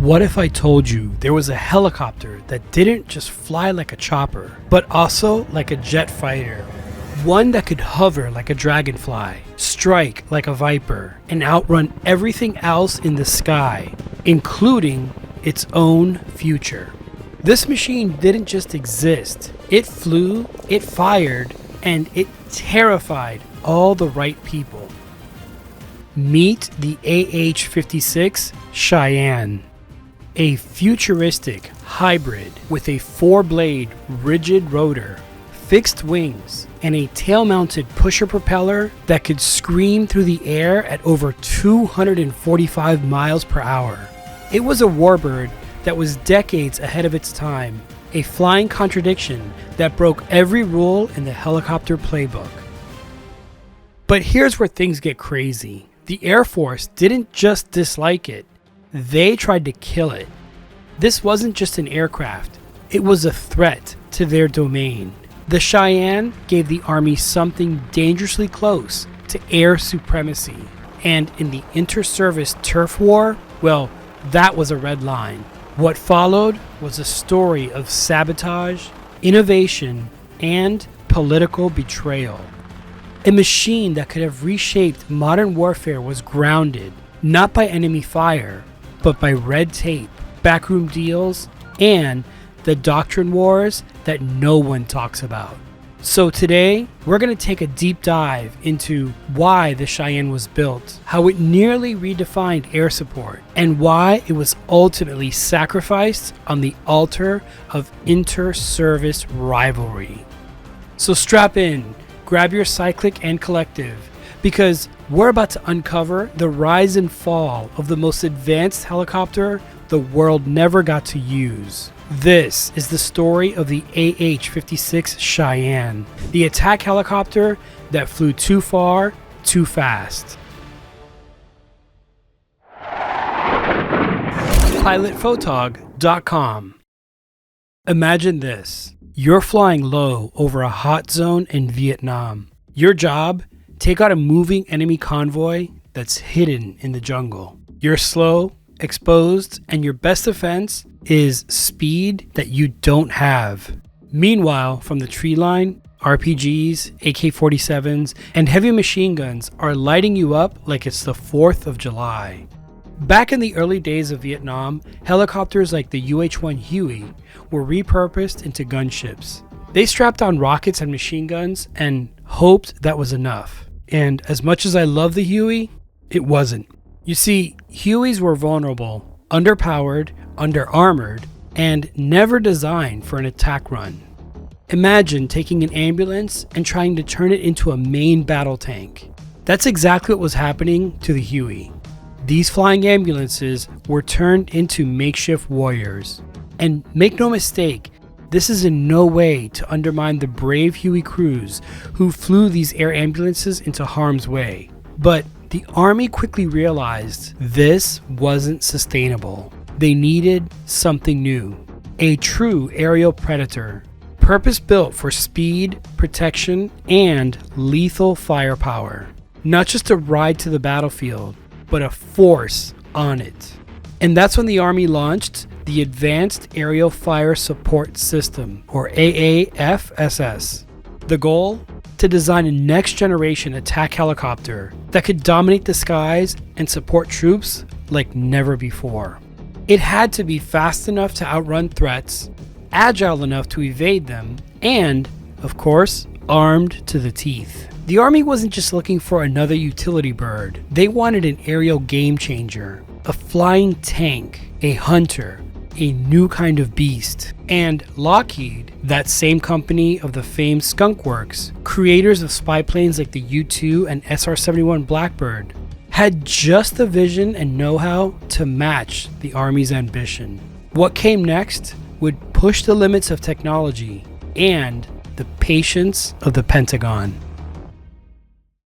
What if I told you there was a helicopter that didn't just fly like a chopper, but also like a jet fighter? One that could hover like a dragonfly, strike like a viper, and outrun everything else in the sky, including its own future. This machine didn't just exist. It flew, it fired, and it terrified all the right people. Meet the AH-56 Cheyenne. A futuristic hybrid with a 4-blade rigid rotor, fixed wings, and a tail-mounted pusher propeller that could scream through the air at over 245 miles per hour. It was a warbird that was decades ahead of its time, a flying contradiction that broke every rule in the helicopter playbook. But here's where things get crazy. The Air Force didn't just dislike it, they tried to kill it. This wasn't just an aircraft, it was a threat to their domain. The Cheyenne gave the Army something dangerously close to air supremacy, and in the inter-service turf war, well, that was a red line. What followed was a story of sabotage, innovation, and political betrayal. A machine that could have reshaped modern warfare was grounded, not by enemy fire, but by red tape, backroom deals, and the doctrine wars that no one talks about. So today, we're going to take a deep dive into why the Cheyenne was built, how it nearly redefined air support, and why it was ultimately sacrificed on the altar of inter-service rivalry. So strap in, grab your cyclic and collective, because we're about to uncover the rise and fall of the most advanced helicopter the world never got to use. This is the story of the AH-56 Cheyenne, the attack helicopter that flew too far, too fast. PilotPhotog.com. Imagine this. You're flying low over a hot zone in Vietnam. Your job? Take out a moving enemy convoy that's hidden in the jungle. You're slow, exposed, and your best defense is speed that you don't have. Meanwhile, from the tree line, RPGs, AK-47s, and heavy machine guns are lighting you up like it's the 4th of July. Back in the early days of Vietnam, helicopters like the UH-1 Huey were repurposed into gunships. They strapped on rockets and machine guns and hoped that was enough. And as much as I love the Huey, it wasn't. You see, Hueys were vulnerable, underpowered, under-armored, and never designed for an attack run. Imagine taking an ambulance and trying to turn it into a main battle tank. That's exactly what was happening to the Huey. These flying ambulances were turned into makeshift warriors. And make no mistake, this is in no way to undermine the brave Huey crews who flew these air ambulances into harm's way. But the Army quickly realized this wasn't sustainable. They needed something new. A true aerial predator, purpose-built for speed, protection, and lethal firepower. Not just a ride to the battlefield, but a force on it. And that's when the Army launched the Advanced Aerial Fire Support System, or AAFSS. The goal? To design a next-generation attack helicopter that could dominate the skies and support troops like never before. It had to be fast enough to outrun threats, agile enough to evade them, and, of course, armed to the teeth. The Army wasn't just looking for another utility bird. They wanted an aerial game changer, a flying tank, a hunter, a new kind of beast. And Lockheed, that same company of the famed Skunk Works, creators of spy planes like the U-2 and SR-71 Blackbird, had just the vision and know-how to match the Army's ambition. What came next would push the limits of technology and the patience of the Pentagon.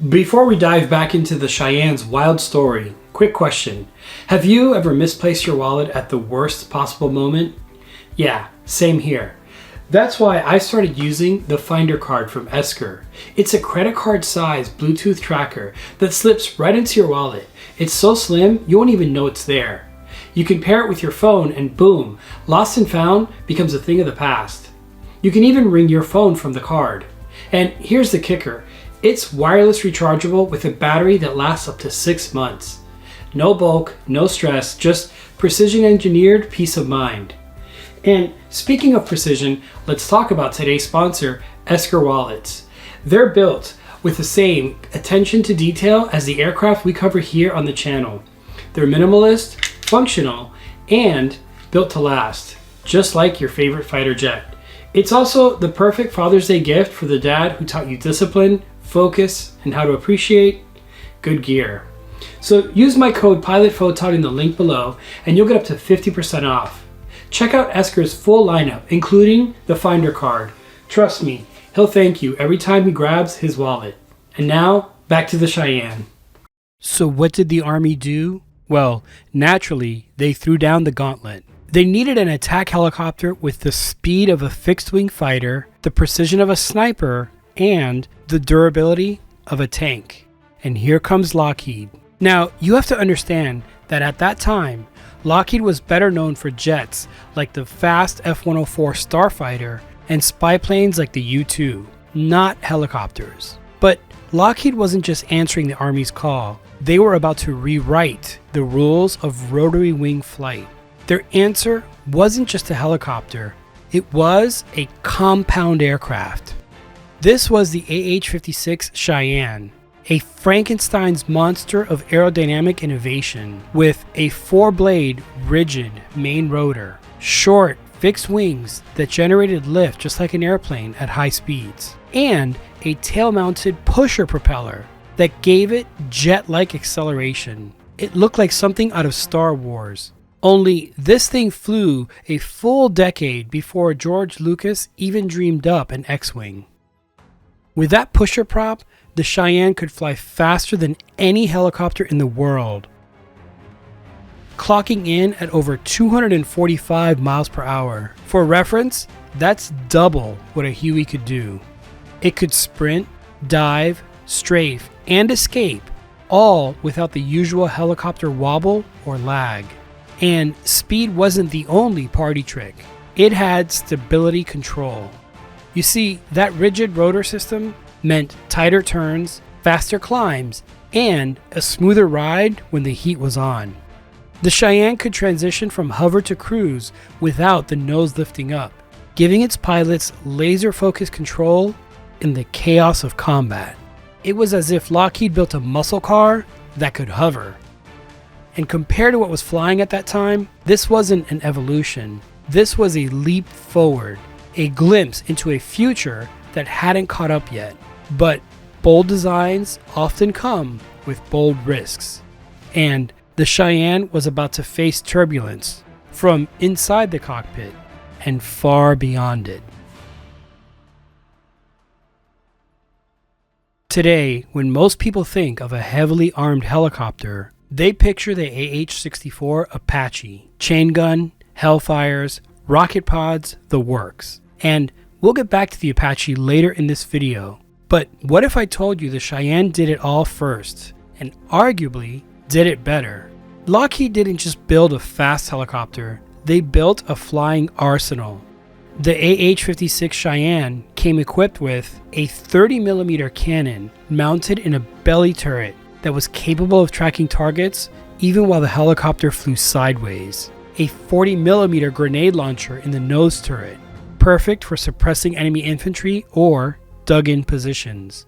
Before we dive back into the Cheyenne's wild story, quick question. Have you ever misplaced your wallet at the worst possible moment? Yeah, same here. That's why I started using the Finder card from Esker. It's a credit card size Bluetooth tracker that slips right into your wallet. It's so slim, you won't even know it's there. You can pair it with your phone and boom, lost and found becomes a thing of the past. You can even ring your phone from the card. And here's the kicker. It's wireless rechargeable with a battery that lasts up to 6 months. No bulk, no stress, just precision engineered peace of mind. And speaking of precision, let's talk about today's sponsor, Esker Wallets. They're built with the same attention to detail as the aircraft we cover here on the channel. They're minimalist, functional, and built to last, just like your favorite fighter jet. It's also the perfect Father's Day gift for the dad who taught you discipline, focus, and how to appreciate good gear. So use my code PilotPhotog in the link below and you'll get up to 50% off. Check out Esker's full lineup, including the Finder card. Trust me, he'll thank you every time he grabs his wallet. And now, back to the Cheyenne. So what did the Army do? Well, naturally, they threw down the gauntlet. They needed an attack helicopter with the speed of a fixed-wing fighter, the precision of a sniper, and the durability of a tank. And here comes Lockheed. Now, you have to understand that at that time, Lockheed was better known for jets like the fast F-104 Starfighter and spy planes like the U-2, not helicopters. But Lockheed wasn't just answering the Army's call. They were about to rewrite the rules of rotary wing flight. Their answer wasn't just a helicopter, it was a compound aircraft. This was the AH-56 Cheyenne, a Frankenstein's monster of aerodynamic innovation with a 4-blade, rigid main rotor, short, fixed wings that generated lift just like an airplane at high speeds, and a tail-mounted pusher propeller that gave it jet-like acceleration. It looked like something out of Star Wars. Only this thing flew a full decade before George Lucas even dreamed up an X-Wing. With that pusher prop, the Cheyenne could fly faster than any helicopter in the world, clocking in at over 245 miles per hour. For reference, that's double what a Huey could do. It could sprint, dive, strafe, and escape, all without the usual helicopter wobble or lag. And speed wasn't the only party trick. It had stability control. You see, that rigid rotor system meant tighter turns, faster climbs, and a smoother ride when the heat was on. The Cheyenne could transition from hover to cruise without the nose lifting up, giving its pilots laser-focused control in the chaos of combat. It was as if Lockheed built a muscle car that could hover. And compared to what was flying at that time, this wasn't an evolution. This was a leap forward, a glimpse into a future that hadn't caught up yet. But bold designs often come with bold risks. And the Cheyenne was about to face turbulence from inside the cockpit and far beyond it. Today, when most people think of a heavily armed helicopter, they picture the AH-64 Apache, chain gun, Hellfires, rocket pods, the works. And we'll get back to the Apache later in this video. But what if I told you the Cheyenne did it all first, and arguably did it better? Lockheed didn't just build a fast helicopter, they built a flying arsenal. The AH-56 Cheyenne came equipped with a 30mm cannon mounted in a belly turret that was capable of tracking targets even while the helicopter flew sideways, a 40mm grenade launcher in the nose turret, perfect for suppressing enemy infantry or dug-in positions.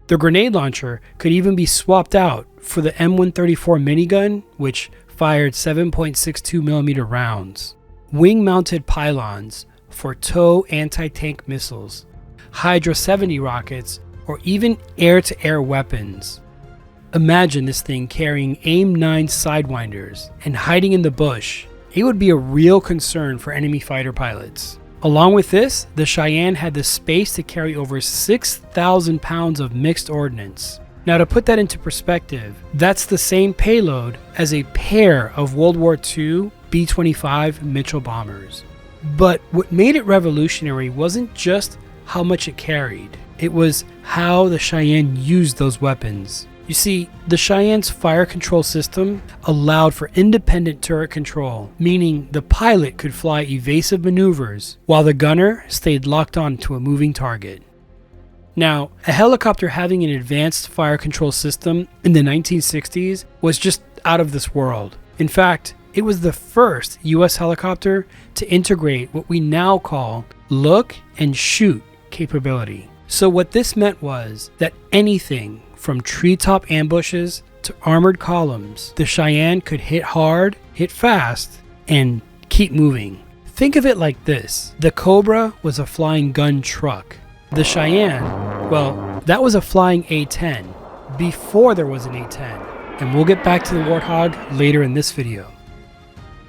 The grenade launcher could even be swapped out for the M134 minigun, which fired 7.62mm rounds. Wing-mounted pylons for TOW anti-tank missiles, Hydra 70 rockets, or even air-to-air weapons. Imagine this thing carrying AIM-9 sidewinders and hiding in the bush. It would be a real concern for enemy fighter pilots. Along with this, the Cheyenne had the space to carry over 6,000 pounds of mixed ordnance. Now, to put that into perspective, that's the same payload as a pair of World War II B-25 Mitchell bombers. But what made it revolutionary wasn't just how much it carried. It was how the Cheyenne used those weapons. You see, the Cheyenne's fire control system allowed for independent turret control, meaning the pilot could fly evasive maneuvers while the gunner stayed locked on to a moving target. Now, a helicopter having an advanced fire control system in the 1960s was just out of this world. In fact, it was the first US helicopter to integrate what we now call look and shoot capability. So what this meant was that anything from treetop ambushes to armored columns, the Cheyenne could hit hard, hit fast, and keep moving. Think of it like this. The Cobra was a flying gun truck. The Cheyenne, well, that was a flying A-10 before there was an A-10. And we'll get back to the Warthog later in this video.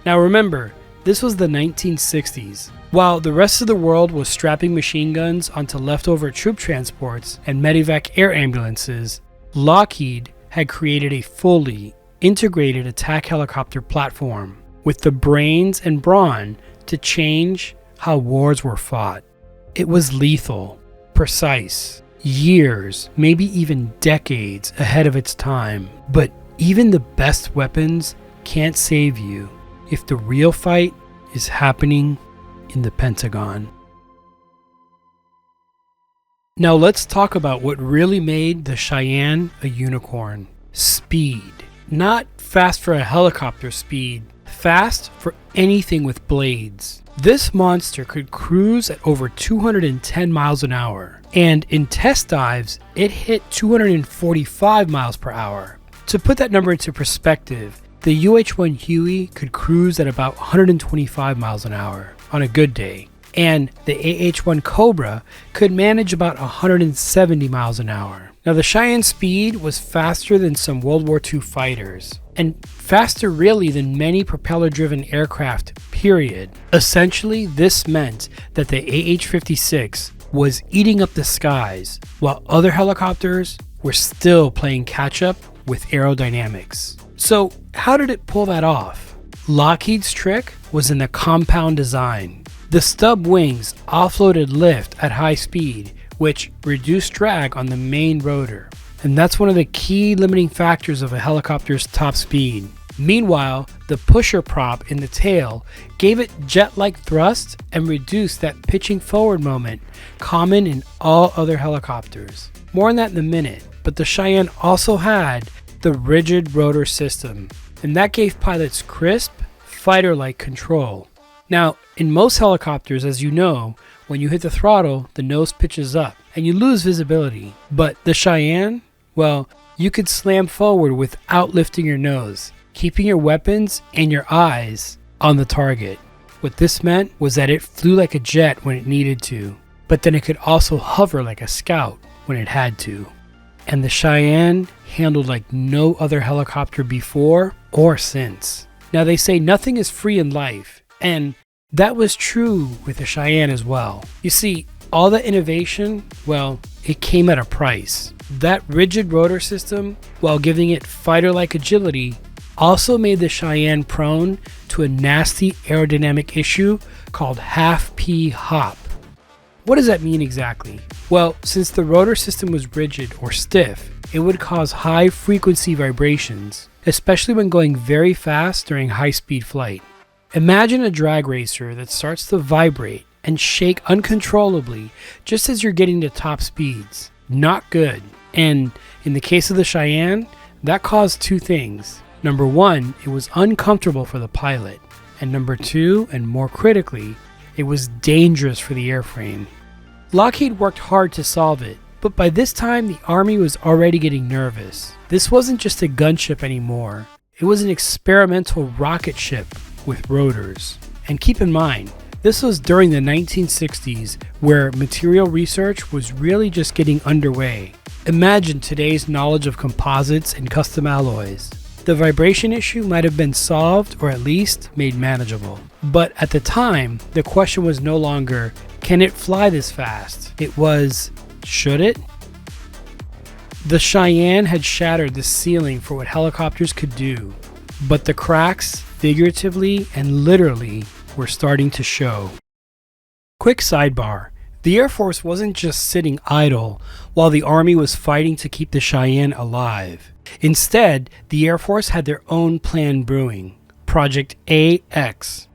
Now remember, this was the 1960s. While the rest of the world was strapping machine guns onto leftover troop transports and medevac air ambulances, Lockheed had created a fully integrated attack helicopter platform with the brains and brawn to change how wars were fought. It was lethal, precise, years, maybe even decades ahead of its time. But even the best weapons can't save you if the real fight is happening in the Pentagon. Now let's talk about what really made the Cheyenne a unicorn. Speed. Not fast for a helicopter speed, fast for anything with blades. This monster could cruise at over 210 miles an hour, and in test dives, it hit 245 miles per hour. To put that number into perspective, the UH-1 Huey could cruise at about 125 miles an hour on a good day, and the AH-1 Cobra could manage about 170 miles an hour. Now the Cheyenne's speed was faster than some World War II fighters, and faster really than many propeller-driven aircraft, period. Essentially, this meant that the AH-56 was eating up the skies, while other helicopters were still playing catch-up with aerodynamics. So how did it pull that off? Lockheed's trick was in the compound design. The stub wings offloaded lift at high speed, which reduced drag on the main rotor. And that's one of the key limiting factors of a helicopter's top speed. Meanwhile, the pusher prop in the tail gave it jet-like thrust and reduced that pitching forward moment common in all other helicopters. More on that in a minute, but the Cheyenne also had the rigid rotor system, and that gave pilots crisp, fighter-like control. Now, in most helicopters, as you know, when you hit the throttle, the nose pitches up and you lose visibility. But the Cheyenne, well, you could slam forward without lifting your nose, keeping your weapons and your eyes on the target. What this meant was that it flew like a jet when it needed to, but then it could also hover like a scout when it had to. And the Cheyenne handled like no other helicopter before or since. Now they say nothing is free in life, and that was true with the Cheyenne as well. You see, all that innovation, well, it came at a price. That rigid rotor system, while giving it fighter-like agility, also made the Cheyenne prone to a nasty aerodynamic issue called half-P hop. What does that mean exactly? Well, since the rotor system was rigid or stiff, it would cause high frequency vibrations, especially when going very fast during high-speed flight. Imagine a drag racer that starts to vibrate and shake uncontrollably just as you're getting to top speeds. Not good. And in the case of the Cheyenne, that caused two things. Number one, it was uncomfortable for the pilot. And number two, and more critically, it was dangerous for the airframe. Lockheed worked hard to solve it, but by this time the Army was already getting nervous. This wasn't just a gunship anymore. It was an experimental rocket ship with rotors. And keep in mind, this was during the 1960s where material research was really just getting underway. Imagine today's knowledge of composites and custom alloys. The vibration issue might have been solved or at least made manageable. But at the time, the question was no longer, can it fly this fast? It was, should it? The Cheyenne had shattered the ceiling for what helicopters could do, but the cracks, figuratively and literally, were starting to show. Quick sidebar, The Air Force wasn't just sitting idle while the Army was fighting to keep the Cheyenne alive. Instead, the Air Force had their own plan brewing, Project AX.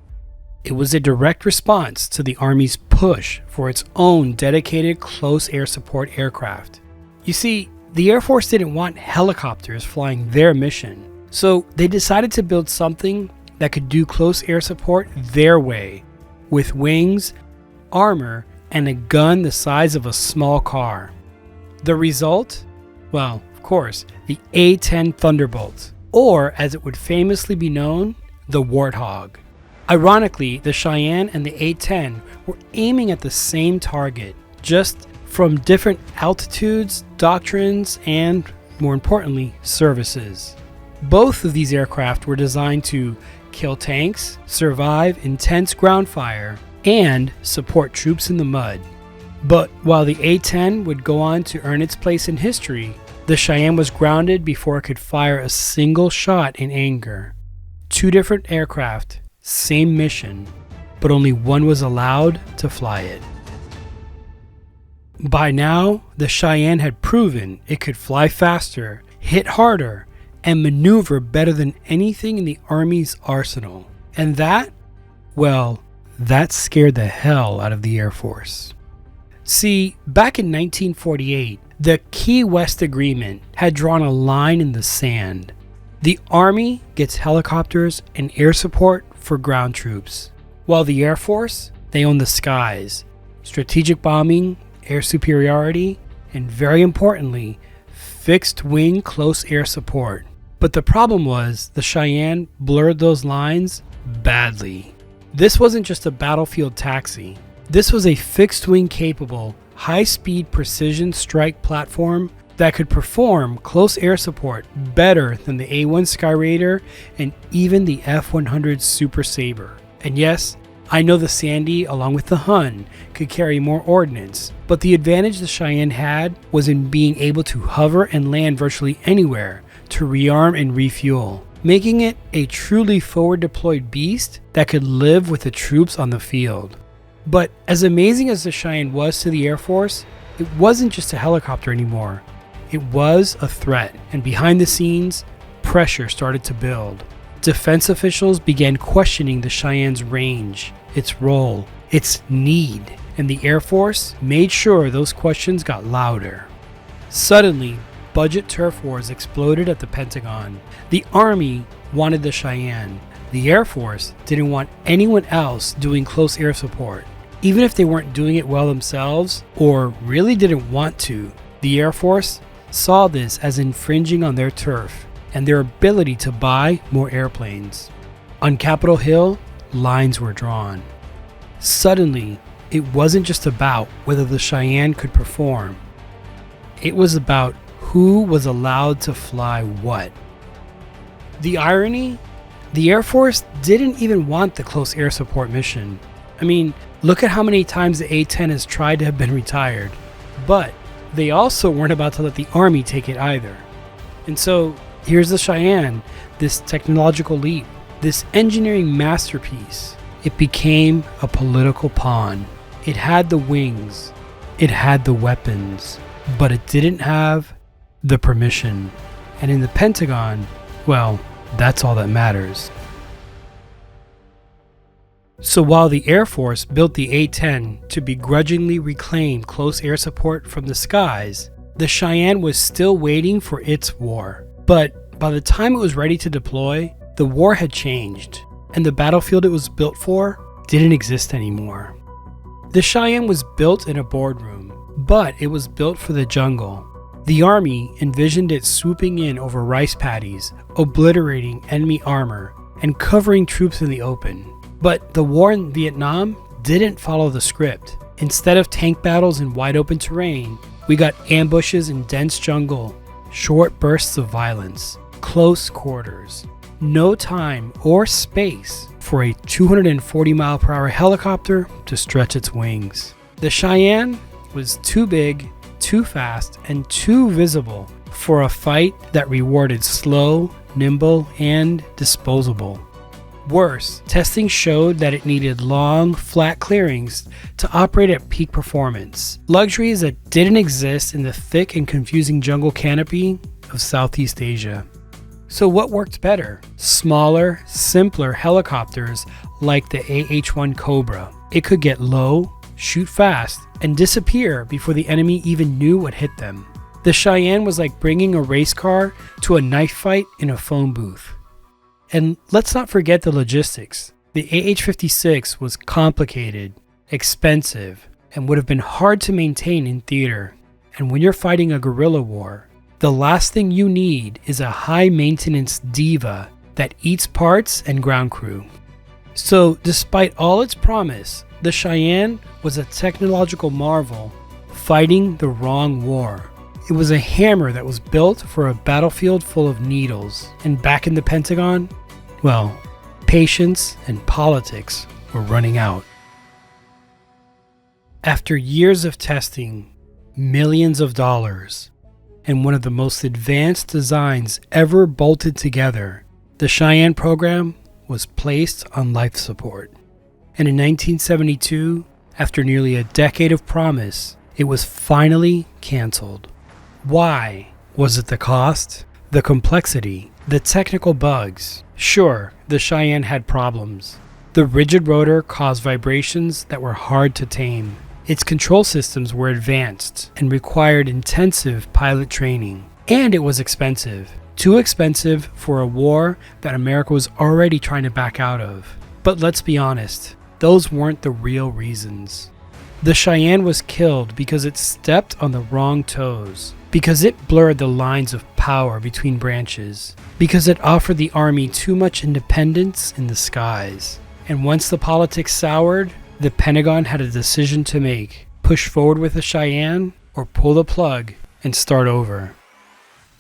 It was a direct response to the Army's push for its own dedicated close air support aircraft. You see, the Air Force didn't want helicopters flying their mission, so they decided to build something that could do close air support their way, with wings, armor, and a gun the size of a small car. The result? Well, of course, the A-10 Thunderbolt, or as it would famously be known, the Warthog. Ironically, the Cheyenne and the A-10 were aiming at the same target, just from different altitudes, doctrines, and, more importantly, services. Both of these aircraft were designed to kill tanks, survive intense ground fire, and support troops in the mud. But while the A-10 would go on to earn its place in history, the Cheyenne was grounded before it could fire a single shot in anger. Two different aircraft, same mission, but only one was allowed to fly it. By now, the Cheyenne had proven it could fly faster, hit harder, and maneuver better than anything in the Army's arsenal. And that, well, that scared the hell out of the Air Force. See, back in 1948, the Key West Agreement had drawn a line in the sand. The Army gets helicopters and air support for ground troops, while the Air Force, they own the skies, strategic bombing, air superiority, and very importantly, fixed wing close air support. But the problem was the Cheyenne blurred those lines badly. This wasn't just a battlefield taxi. This was a fixed wing capable, high-speed precision strike platform that could perform close air support better than the A-1 Skyraider and even the F-100 Super Sabre. And yes, I know the Sandy, along with the Hun, could carry more ordnance, but the advantage the Cheyenne had was in being able to hover and land virtually anywhere to rearm and refuel, making it a truly forward-deployed beast that could live with the troops on the field. But as amazing as the Cheyenne was to the Air Force, it wasn't just a helicopter anymore. It was a threat, and behind the scenes, pressure started to build. Defense officials began questioning the Cheyenne's range, its role, its need, and the Air Force made sure those questions got louder. Suddenly, budget turf wars exploded at the Pentagon. The Army wanted the Cheyenne. The Air Force didn't want anyone else doing close air support. Even if they weren't doing it well themselves, or really didn't want to, the Air Force saw this as infringing on their turf and their ability to buy more airplanes. On Capitol Hill, lines were drawn. Suddenly, it wasn't just about whether the Cheyenne could perform. It was about who was allowed to fly what. The irony? The Air Force didn't even want the close air support mission. I mean, look at how many times the A-10 has tried to have been retired. But they also weren't about to let the Army take it either. And so, here's the Cheyenne, this technological leap, this engineering masterpiece. It became a political pawn. It had the wings, it had the weapons, but it didn't have the permission. And in the Pentagon, well, that's all that matters. So while the Air Force built the A-10 to begrudgingly reclaim close air support from the skies, the Cheyenne was still waiting for its war. But by the time it was ready to deploy, the war had changed, and the battlefield it was built for didn't exist anymore. The Cheyenne was built in a boardroom, but it was built for the jungle. The Army envisioned it swooping in over rice paddies, obliterating enemy armor, and covering troops in the open. But the war in Vietnam didn't follow the script. Instead of tank battles in wide open terrain, we got ambushes in dense jungle, short bursts of violence, close quarters, no time or space for a 240-mile-per-hour helicopter to stretch its wings. The Cheyenne was too big, too fast, and too visible for a fight that rewarded slow, nimble, and disposable. Worse, testing showed that it needed long, flat clearings to operate at peak performance, luxuries that didn't exist in the thick and confusing jungle canopy of Southeast Asia. So what worked better? Smaller, simpler helicopters like the AH-1 Cobra. It could get low, shoot fast, and disappear before the enemy even knew what hit them. The Cheyenne was like bringing a race car to a knife fight in a phone booth. And let's not forget the logistics. The AH-56 was complicated, expensive, and would have been hard to maintain in theater. And when you're fighting a guerrilla war, the last thing you need is a high-maintenance diva that eats parts and ground crew. So, despite all its promise, the Cheyenne was a technological marvel fighting the wrong war. It was a hammer that was built for a battlefield full of needles. And back in the Pentagon, well, patience and politics were running out. After years of testing, millions of dollars, and one of the most advanced designs ever bolted together, the Cheyenne program was placed on life support. And in 1972, after nearly a decade of promise, it was finally canceled. Why? Was it the cost? The complexity? The technical bugs? Sure, the Cheyenne had problems. The rigid rotor caused vibrations that were hard to tame. Its control systems were advanced and required intensive pilot training. And it was expensive. Too expensive for a war that America was already trying to back out of. But let's be honest, those weren't the real reasons. The Cheyenne was killed because it stepped on the wrong toes, because it blurred the lines of power between branches, because it offered the Army too much independence in the skies. And once the politics soured, the Pentagon had a decision to make: push forward with the Cheyenne or pull the plug and start over.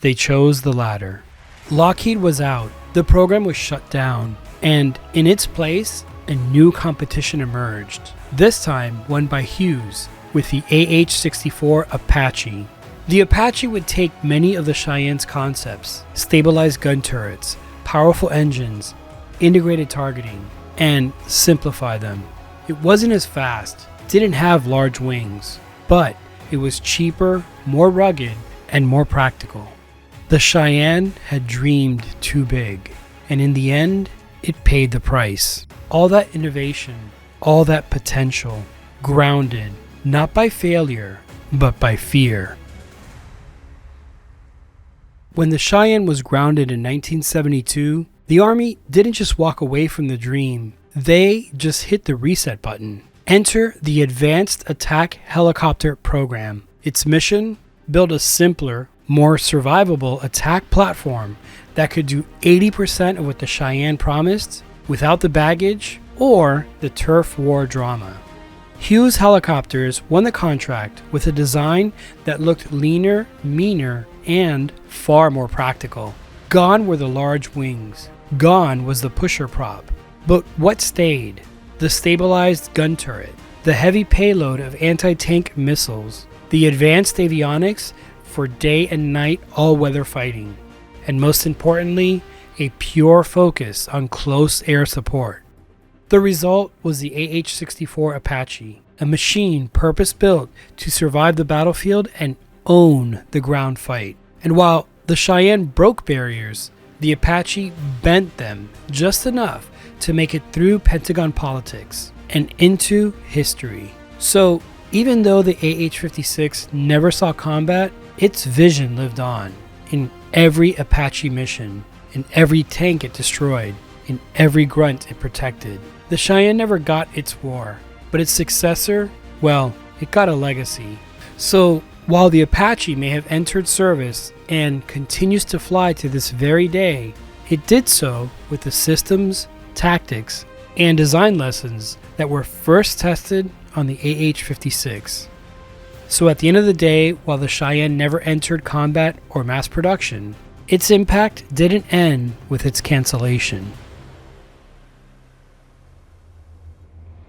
They chose the latter. Lockheed was out, the program was shut down, and in its place, a new competition emerged, this time won by Hughes with the AH-64 Apache. The Apache would take many of the Cheyenne's concepts: stabilized gun turrets, powerful engines, integrated targeting, and simplify them. It wasn't as fast, didn't have large wings, but it was cheaper, more rugged, and more practical. The Cheyenne had dreamed too big, and in the end, it paid the price. All that innovation, all that potential, grounded not by failure, but by fear. When the Cheyenne was grounded in 1972, the Army didn't just walk away from the dream, they just hit the reset button. Enter the Advanced Attack Helicopter Program. Its mission? Build a simpler, more survivable attack platform that could do 80% of what the Cheyenne promised without the baggage or the turf war drama. Hughes Helicopters won the contract with a design that looked leaner, meaner, and far more practical. Gone were the large wings. Gone was the pusher prop. But what stayed? The stabilized gun turret, the heavy payload of anti-tank missiles, the advanced avionics for day and night all-weather fighting, and most importantly, a pure focus on close air support. The result was the AH-64 Apache, a machine purpose-built to survive the battlefield and own the ground fight. And while the Cheyenne broke barriers, the Apache bent them just enough to make it through Pentagon politics and into history. So even though the AH-56 never saw combat, its vision lived on in every Apache mission, in every tank it destroyed, in every grunt it protected. The Cheyenne never got its war, but its successor, well, it got a legacy. So while the Apache may have entered service and continues to fly to this very day, it did so with the systems, tactics, and design lessons that were first tested on the AH-56. So at the end of the day, while the Cheyenne never entered combat or mass production, its impact didn't end with its cancellation.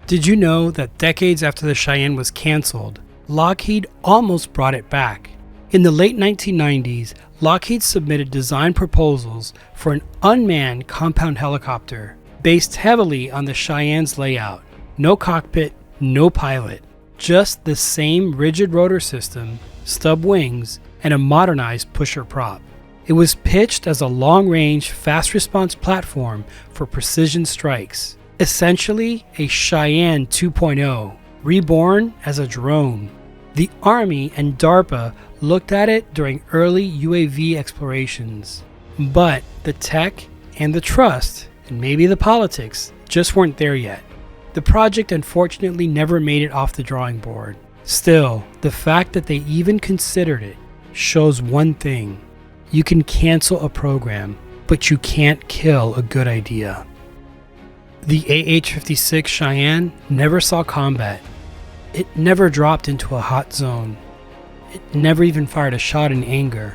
Did you know that decades after the Cheyenne was canceled, Lockheed almost brought it back? In the late 1990s, Lockheed submitted design proposals for an unmanned compound helicopter based heavily on the Cheyenne's layout. No cockpit, no pilot, just the same rigid rotor system, stub wings, and a modernized pusher prop. It was pitched as a long-range, fast-response platform for precision strikes, essentially a Cheyenne 2.0, reborn as a drone. The Army and DARPA looked at it during early UAV explorations, but the tech and the trust, and maybe the politics, just weren't there yet. The project unfortunately never made it off the drawing board. Still, the fact that they even considered it shows one thing. You can cancel a program, but you can't kill a good idea. The AH-56 Cheyenne never saw combat. It never dropped into a hot zone. It never even fired a shot in anger.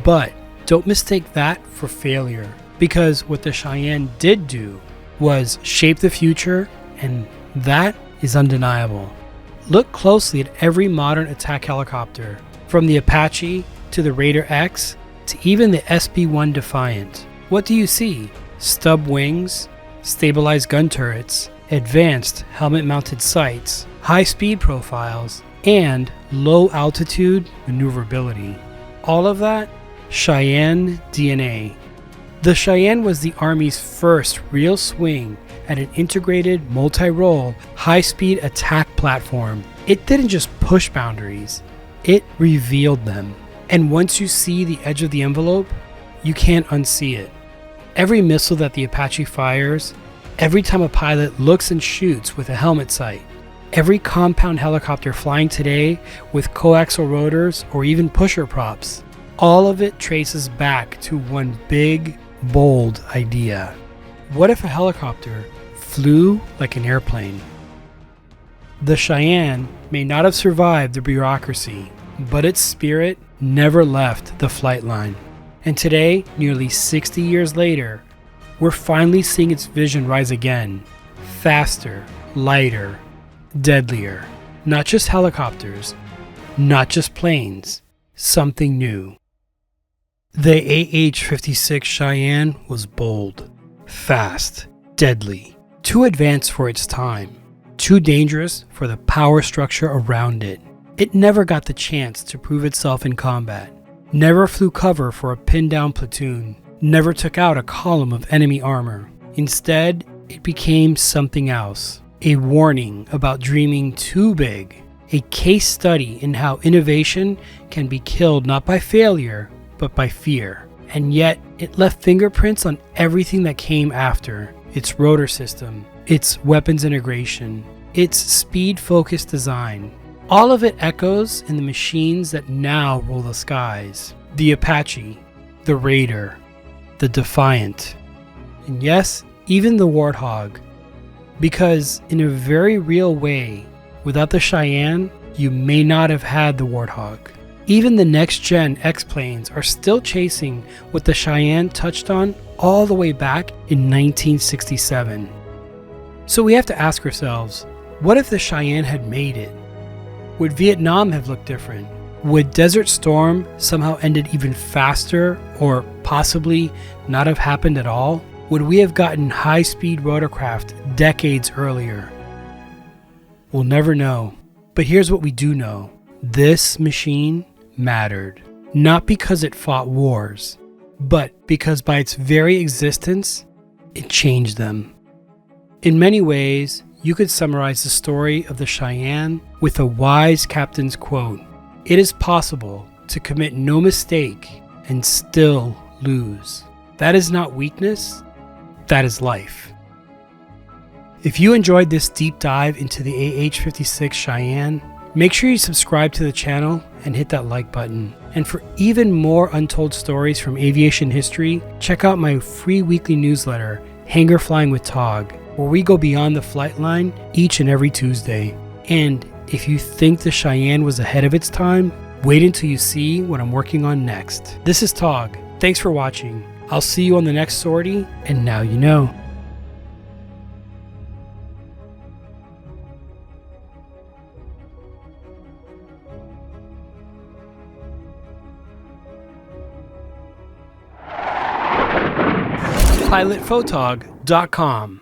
But don't mistake that for failure, because what the Cheyenne did do was shape the future, and that is undeniable. Look closely at every modern attack helicopter, from the Apache to the Raider X to even the SB-1 Defiant. What do you see? Stub wings, stabilized gun turrets, advanced helmet-mounted sights, high-speed profiles, and low-altitude maneuverability. All of that, Cheyenne DNA. The Cheyenne was the Army's first real swing at an integrated, multi-role, high-speed attack platform. It didn't just push boundaries, it revealed them. And once you see the edge of the envelope, you can't unsee it. Every missile that the Apache fires, every time a pilot looks and shoots with a helmet sight, every compound helicopter flying today with coaxial rotors or even pusher props, all of it traces back to one big, bold idea. What if a helicopter flew like an airplane? The Cheyenne may not have survived the bureaucracy, but its spirit never left the flight line. And today, nearly 60 years later, we're finally seeing its vision rise again. Faster, lighter, deadlier. Not just helicopters, not just planes, something new. The AH-56 Cheyenne was bold, fast, deadly, too advanced for its time, too dangerous for the power structure around it. It never got the chance to prove itself in combat, never flew cover for a pinned-down platoon, never took out a column of enemy armor. Instead, it became something else, a warning about dreaming too big, a case study in how innovation can be killed not by failure, but by fear. And yet, it left fingerprints on everything that came after: its rotor system, its weapons integration, its speed-focused design. All of it echoes in the machines that now rule the skies. The Apache, the Raider, the Defiant, and yes, even the Warthog. Because in a very real way, without the Cheyenne, you may not have had the Warthog. Even the next-gen X-planes are still chasing what the Cheyenne touched on all the way back in 1967. So we have to ask ourselves, what if the Cheyenne had made it? Would Vietnam have looked different? Would Desert Storm somehow ended even faster, or possibly not have happened at all? Would we have gotten high-speed rotorcraft decades earlier? We'll never know. But here's what we do know. This machine mattered. Not because it fought wars, but because by its very existence, it changed them. In many ways, you could summarize the story of the Cheyenne with a wise captain's quote: "It is possible to commit no mistake and still lose. That is not weakness, that is life." If you enjoyed this deep dive into the AH-56 Cheyenne, make sure you subscribe to the channel and hit that like button. And for even more untold stories from aviation history, check out my free weekly newsletter, Hangar Flying with Tog, where we go beyond the flight line each and every Tuesday. And if you think the Cheyenne was ahead of its time, wait until you see what I'm working on next. This is Tog. Thanks for watching. I'll see you on the next sortie, and now you know. PilotPhotog.com.